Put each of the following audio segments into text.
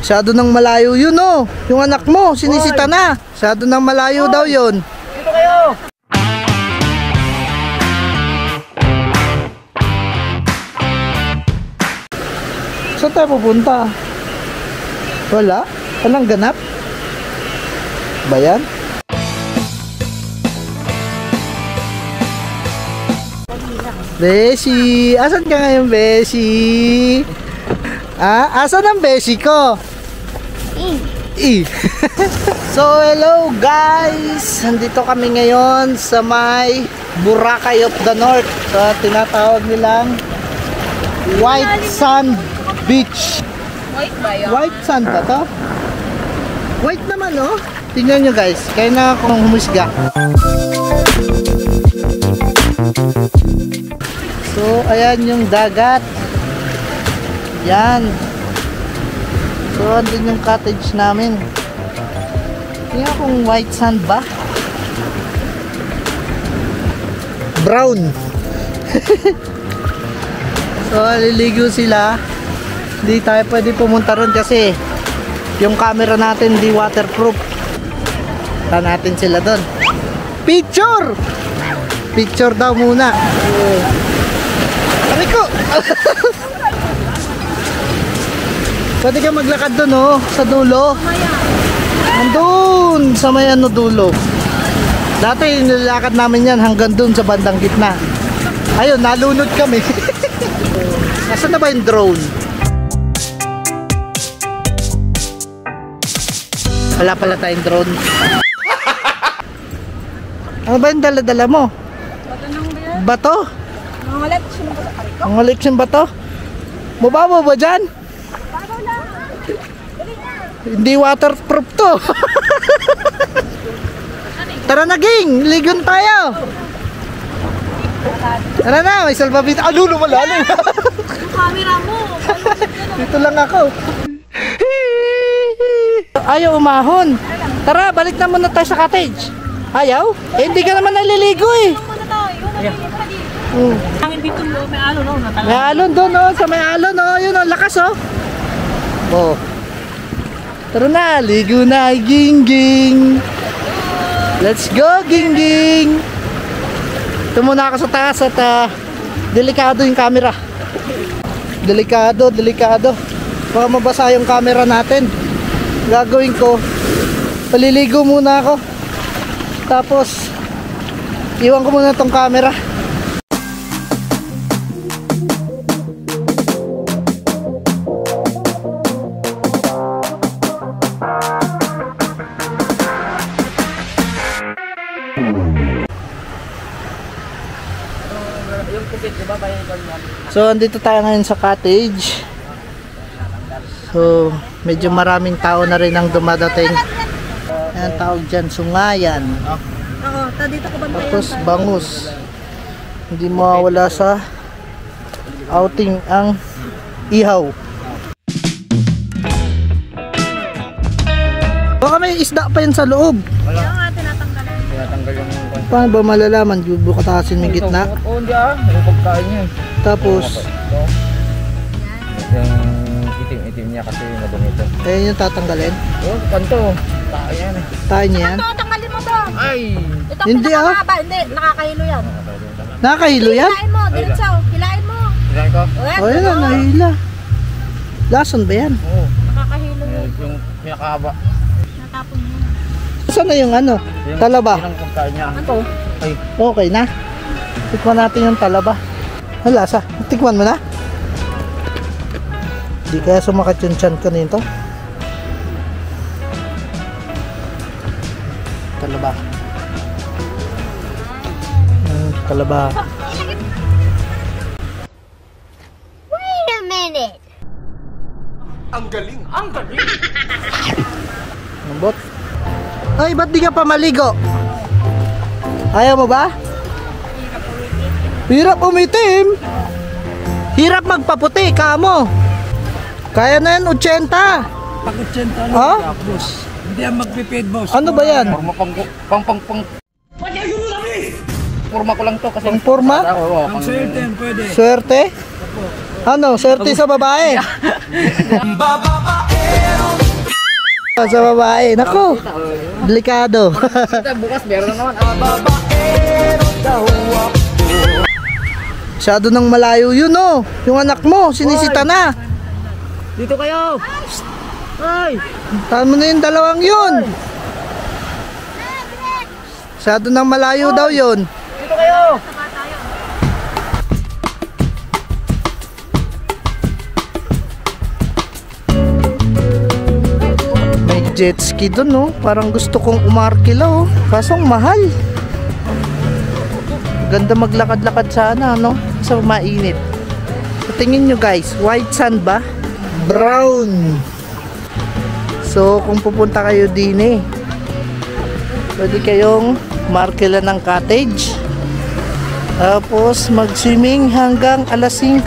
Masyado nang malayo yun, oh. Yung anak mo, sinisita na. Masyado nang malayo daw yun. Dito kayo! Saan tayo pupunta? Wala? Walang ganap? Ba yan? Beshi! Asan ka ngayon, Beshi? Ah, asan ang Beshi ko? So, hello guys! Nandito kami ngayon sa may Boracay of the North. So, tinatawag nilang White Sand Beach. White ba yun? White sand ba to? White naman, oh. Tingnan nyo guys, kaya na akong humusga. So, ayan yung dagat. Yan. So, andun yung cottage namin. Tingnan kung white sand ba? Brown. So, liligo sila. Hindi tayo pwede pumunta ron kasi yung camera natin di waterproof. Punta natin sila doon. Picture! Picture daw muna. Sabi ko! Pwede ka maglakad doon, oh, sa dulo. Andun sa may ano dulo. Dati nilalakad namin yan hanggang doon sa bandang gitna. Ayun, nalunod kami. Nasaan na ba yung drone? Wala pala tayong drone. Ano ba yung dala-dala mo? Bato nang ba yan? Bato? Mga leksyon ba sa kariko? Ang maliksyon bato? Mababaw ba dyan? Babaw lang. Dali na. Hindi waterproof to. Tara na ging, ligon tayo. Tara na, may salbabit. Ah, lulo malalim. Yung camera mo. Dito lang ako. Ayaw umahon. Tara, balik na muna tayo sa cottage. Ayaw? Eh, hindi ka naman naliligo eh. Muna tayo. Hangin dito mo. May alon, no? May alon doon, no? Sa may alon, no? Yun, ang lakas, oh. Oh. Tara na, ligo na, ging-ging. Let's go, ging-ging. Ito muna ako sa taas at delikado yung camera. Delikado, delikado. Baka mabasa yung camera natin. Gagawin ko, paliligo muna ako. Tapos, iwan ko muna tong camera. So, andito tayo ngayon sa cottage. So, medyo maraming tao na rin ang dumadating. Ayan, tawag dyan, sungayan. Oo, dito ko ba? Tapos, bangus. Hindi mawawala sa outing ang ihaw. Baka may isda pa yan sa loob. Wala nga, tinatanggalan. Tinatanggal yung... Paano ba malalaman? Bukatasin may gitna. Oo, hindi ah. May pagkain niya. Tapos, yung itim-itim niya kasi madumi ito. ayun yung tatanggalin. Oh, kanto. Tayo yan eh. Tayo niya yan. Ito, tanggalin mo to. Ay! Ito, Hindi, pinakamahaba. Hindi, nakakahilo yan. Nakakahilo yan? Hilain mo, diretso. Hilain mo. Hilain ko? O yun na, nahila. Lason ba yan? Oo. Nakakahilo yan. Yung pinakahaba. Natapon mo. Saan na yung ano? Talaba? Yun ang pagkain niya. Ano? Ay. Okay na. Tikman natin yung talaba. Ang lasa. Tikman mo na. Di kaya sumakat yung tiyan ko nito. Talaba. Talaba. Wait a minute. Ang galing! Ang galing! Lambot. Ay, ba't di ka pa maligo? Ayaw mo ba? Hirap umitim. Hirap magpaputi, kamo. Kaya na yan, 80. Pag 80 ano, Ha? boss. Hindi yan magpipid, boss. Ano ba yan? Forma pang. Forma ko lang to kasi. Pang forma? Oo, Ang swerte yan, pwede. Swerte? Ano, swerte sa babae? Babaero Sa babae. Nako. Delikado. Bukas meron na naman. Masyado nang malayo yun, oh. Yung anak mo, sinisita na. Dito kayo. Ay. Tama na yung dalawang yun. Masyado nang malayo daw yun. Dito kayo. May jet ski dun, oh. Parang gusto kong umarkila, oh. Kaso ang mahal. Ganda maglakad-lakad sana, no? Sa mainit. So, tingin nyo guys, white sand ba? Brown. So, kung pupunta kayo din pwede kayong markila ng cottage. Tapos, mag-swimming hanggang alas 5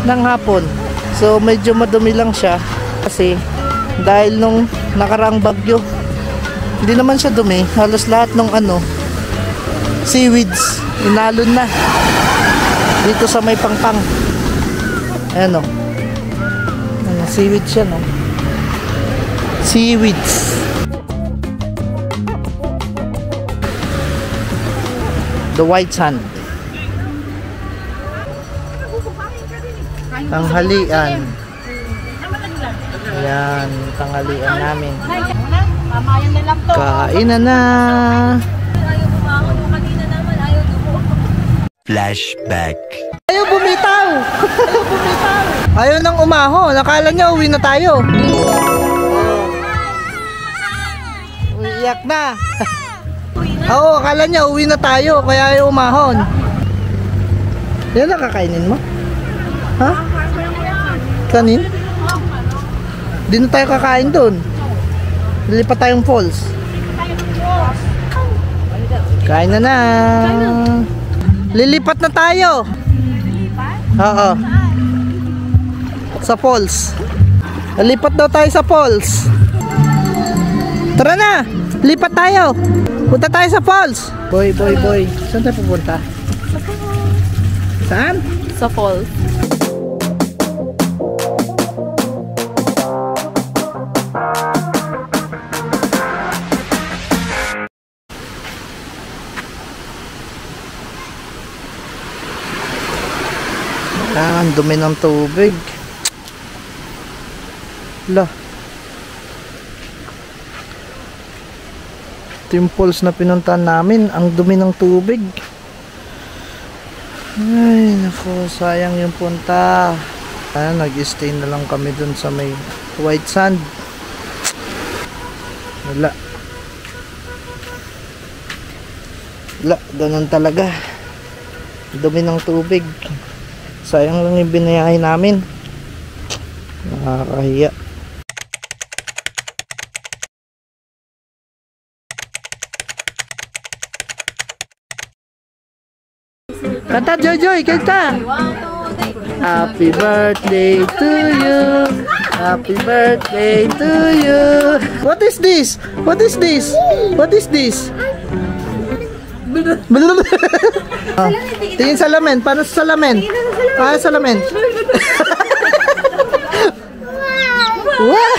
ng hapon. So, medyo madumi lang siya. Kasi, dahil nung nakaraang bagyo, hindi naman siya dumi. Halos lahat ng seaweeds inalon na dito sa may pangpang. Ayan, o. Seaweeds siya, no? Seaweeds. The white sand. Tanghalian. Ayan, tanghalian namin. Mamayan na lang to. Kain na. Ayaw bumangon mo kanina naman. Ayaw bumangon. Flashback. Ayaw bumitaw. Ayaw nang umaho. Nakala niya uwi na tayo. Uiyak na. Oo, akala niya uwi na tayo. Kaya ayaw umahon. Yan nakakainin mo? Ha? Kanin? Di na tayo kakain doon. Lilipat tayong falls. Kain na na. Lilipat na tayo. Oo. Sa falls. Lilipat daw tayo sa falls. Tara na. Lipat tayo. Punta tayo sa falls. Boy. Saan tayo pupunta? Saan? Sa falls. Ang dumi ng tubig. Lah. Ito yung falls na pinuntahan namin. Ang dumi ng tubig. Ay, naku, sayang yung punta. Nag-stay na lang kami dun sa may white sand. Wala. Ganun talaga. Dumi ng tubig. Sayang lang yung binayahe namin. Nakakahiya. Kanta, Joy, kanta! Happy birthday to you! Happy birthday to you! What is this? What is this? What is this? Tingin salamin. Paano sa salamin? Ah, salamin. Wow!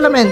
Salamin.